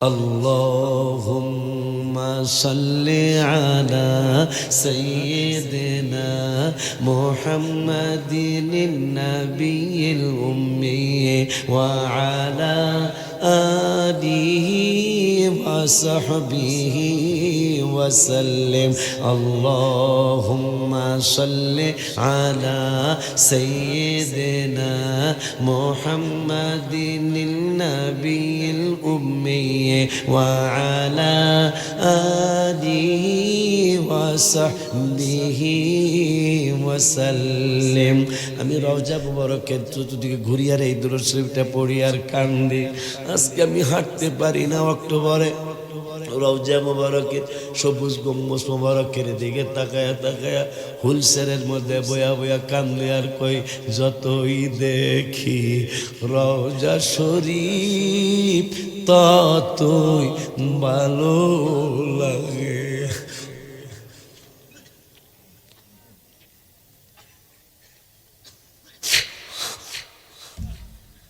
اللهم صل على سيدنا محمد النبي الأمي وعلى آله وصحبه وسلم. اللهم صل على سيدنا محمد النبي الأمي وعلى آله وصحبه وسلم. আমি রওজা মুবারকের চতুর্দিকে ঘুরি আর এই দুরূদ শরীফটা পড়ি আর কান্দি। আজকে আমি হাঁটতে পারি না। অক্টোবরে রওজা মুবারকের সবুজ গম্বুজ মুবারকের দিকে তাকায়া তাকায়া হুলসেরের মধ্যে বয়া বয়া কান্দি আর কই যতই দেখি রওজা শরীফ ততই ভালো